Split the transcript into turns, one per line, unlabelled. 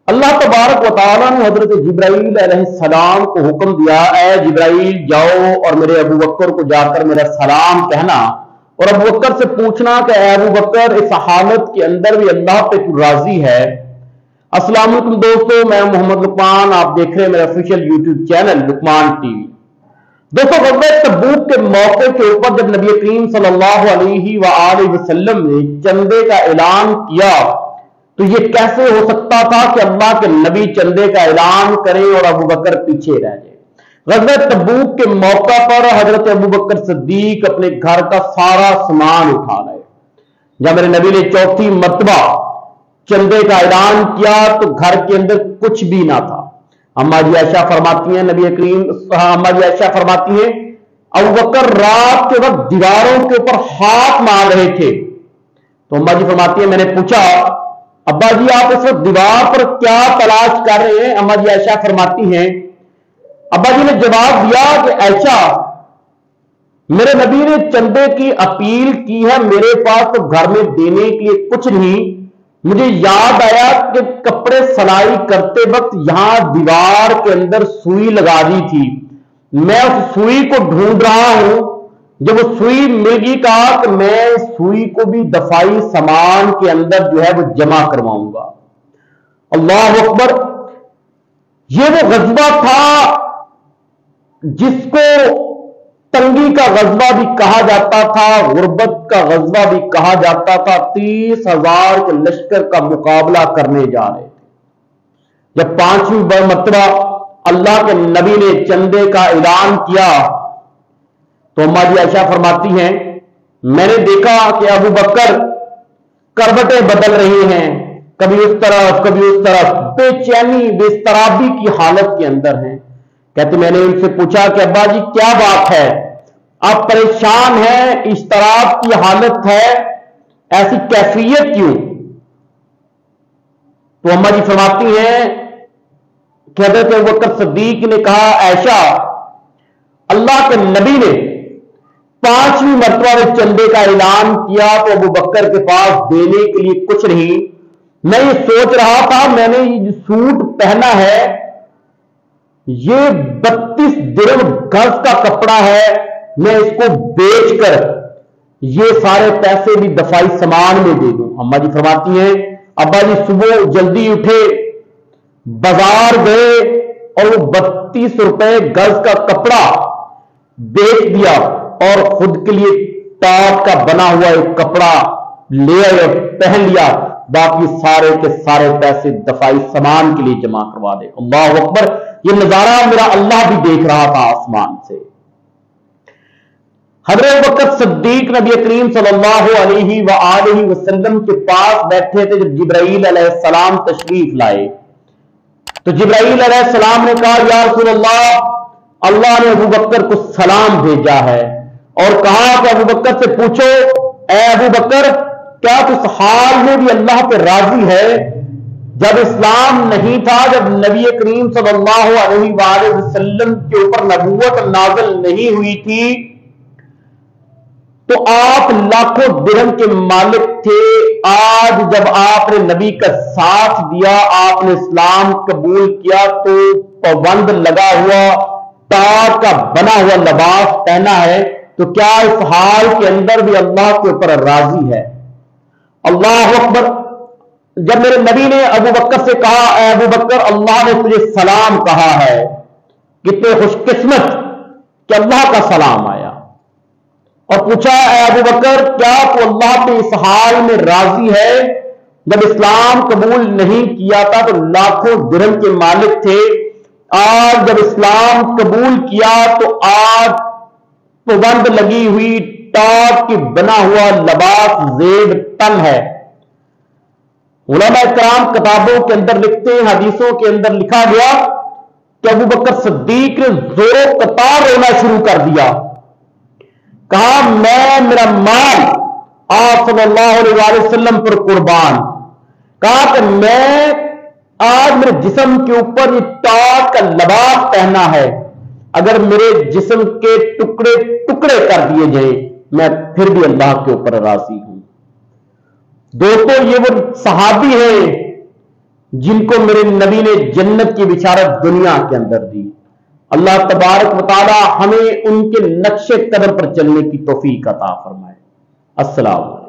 اللہ तबारक व तआला ने हजरत जिब्राईल अलैहिस्सलाम को हुक्म दिया, ए जिब्राईल जाओ और मेरे अबू बकर को जाकर मेरा सलाम कहना और अबू बकर से पूछना कि ए अबू बकर, इस हालत के अंदर भी अल्लाह पे तू राजी है। अस्सलाम वालेकुम दोस्तों, मैं मोहम्मद लुकमान, आप देख रहे हैं मेरा official YouTube channel Luqman TV. दोस्तों, ग़ज़वा तबूक के मौके के ऊपर जब नबी करीम सल्लल्लाहु अलैहि वसल्लम ने चंदे का ऐलान किया तो ये कैसे हो सकता था कि अल्लाह के नबी चंदे का ऐलान करें और अबू बकर पीछे रह जाए। ग़ज़वा तबूक के मौका पर हजरत अबू बकर सिद्दीक अपने घर का सारा सामान उठा लाए। जब मेरे नबी ने चौथी मर्तबा चंदे का ऐलान किया तो घर के अंदर कुछ भी ना था। अम्मा जी आयशा फरमाती हैं, अम्मा जी आयशा फरमाती हैं, अबू बकर रात के वक्त दीवारों के ऊपर हाथ मार रहे थे। तो अम्मा जी फरमाती हैं, मैंने पूछा, अब्बा जी आप इस वक्त दीवार पर क्या तलाश कर रहे हैं? अम्मा जी आयशा फरमाती हैं, अब्बा जी ने जवाब दिया कि आयशा, मेरे नबी ने चंदे की अपील की है, मेरे पास तो घर में देने के लिए कुछ नहीं। मुझे याद आया कि कपड़े सिलाई करते वक्त यहां दीवार के अंदर सुई लगा दी थी, मैं उस सुई को ढूंढ रहा हूं। जब वो सुई मिल गई, कहा कि मैं सुई को भी दफाई सामान के अंदर जो है वो जमा करवाऊंगा। अल्लाह अकबर। ये वो ग़ज़वा था जिसको तंगी का ग़ज़वा भी कहा जाता था, गुर्बत का ग़ज़वा भी कहा जाता था। 30,000 के लश्कर का मुकाबला करने जा रहे थे। जब 5वीं मर्तबा अल्लाह के नबी ने चंदे का ऐलान किया तो अम्मा जी आयशा फरमाती हैं, मैंने देखा कि अबू बकर करवटें बदल रही हैं, कभी उस तरफ कभी उस तरफ, बेचैनी बेस्तराबी की हालत के अंदर हैं। कहते मैंने उनसे पूछा कि अब्बा जी क्या बात है, आप परेशान हैं, इस्तराब की हालत है, ऐसी कैफियत क्यों? तो अम्मा जी फरमाती हैं कि हज़रत अबू बकर सिद्दीक ने कहा, आयशा, अल्लाह के नबी ने 5वीं मर्तबा में चंदे का ऐलान किया तो अबू बकर के पास देने के लिए कुछ नहीं। मैं ये सोच रहा था, मैंने ये सूट पहना है, ये 32 दिरहम गज का कपड़ा है, मैं इसको बेचकर ये सारे पैसे भी दफाई सामान में दे दूं। अम्मा जी फरमाती हैं, अब्बा जी सुबह जल्दी उठे, बाजार गए और वो 32 रुपए गज का कपड़ा बेच दिया और खुद के लिए टाट का बना हुआ एक कपड़ा ले आए और पहन लिया। बाकी सारे के सारे पैसे दफाई सामान के लिए जमा करवा दे। अल्लाह अकबर। ये नजारा मेरा अल्लाह भी देख रहा था आसमान से। हज़रत अबू बकर सिद्दीक नबी करीम सल्लल्लाहु अलैहि वसल्लम के पास बैठे थे जब जिब्राईल अलैहिस्सलाम तशरीफ लाए तो जिब्राईल अलैहिस्सलाम ने कहा, या रसूल अल्लाह, अल्लाह ने अबू बकर को सलाम भेजा है और कहा कि अबू बकर से पूछो, ए अबू बकर, क्या तुम इस हाल में भी अल्लाह पे राजी है? जब इस्लाम नहीं था, जब नबी करीम सल्लल्लाहु अलैहि वसल्लम के ऊपर नबूवत नाज़िल नहीं हुई थी, तो आप लाखों दिरहम के मालिक थे। आज जब आपने नबी का साथ दिया, आपने इस्लाम कबूल किया, तो पाबंद लगा हुआ ताज का बना हुआ लिबास पहना है, तो क्या इस हाल के अंदर भी अल्लाह के ऊपर राजी है? अल्लाह अकबर। जब मेरे नबी ने अबू बकर से कहा, अबू बकर, अल्लाह ने तुझे सलाम कहा है, कितने खुशकिस्मत कि अल्लाह का सलाम आया। और पूछा, अबू बकर, क्या तू अल्लाह पे इस हाल में राजी है? जब इस्लाम कबूल नहीं किया था तो लाखों दिरहम के मालिक थे, आज जब इस्लाम कबूल किया तो आज पाबंद लगी हुई टाट की बना हुआ लिबास जेब तन है। उलमा इकराम किताबों के अंदर लिखते हैं, हदीसों के अंदर लिखा गया कि अबू बकर सिद्दीक ने जोरों कतार रोना शुरू कर दिया। कहा, मैं मेरा माल आप सल्लल्लाहु अलैहि वसल्लम पर कुर्बान। कहा कि मैं आज मेरे जिस्म के ऊपर ये टाट का लिबास पहना है, अगर मेरे जिस्म के टुकड़े टुकड़े कर दिए जाए मैं फिर भी अल्लाह के ऊपर राजी हूं। दोस्तों, ये वो सहाबी है جن کو میرے نبی نے جنت کی بشارت دنیا کے اندر دی۔ اللہ تبارک و تعالی ہمیں ان کے نقش قدم پر چلنے کی توفیق عطا فرمائے۔ السلام علیکم۔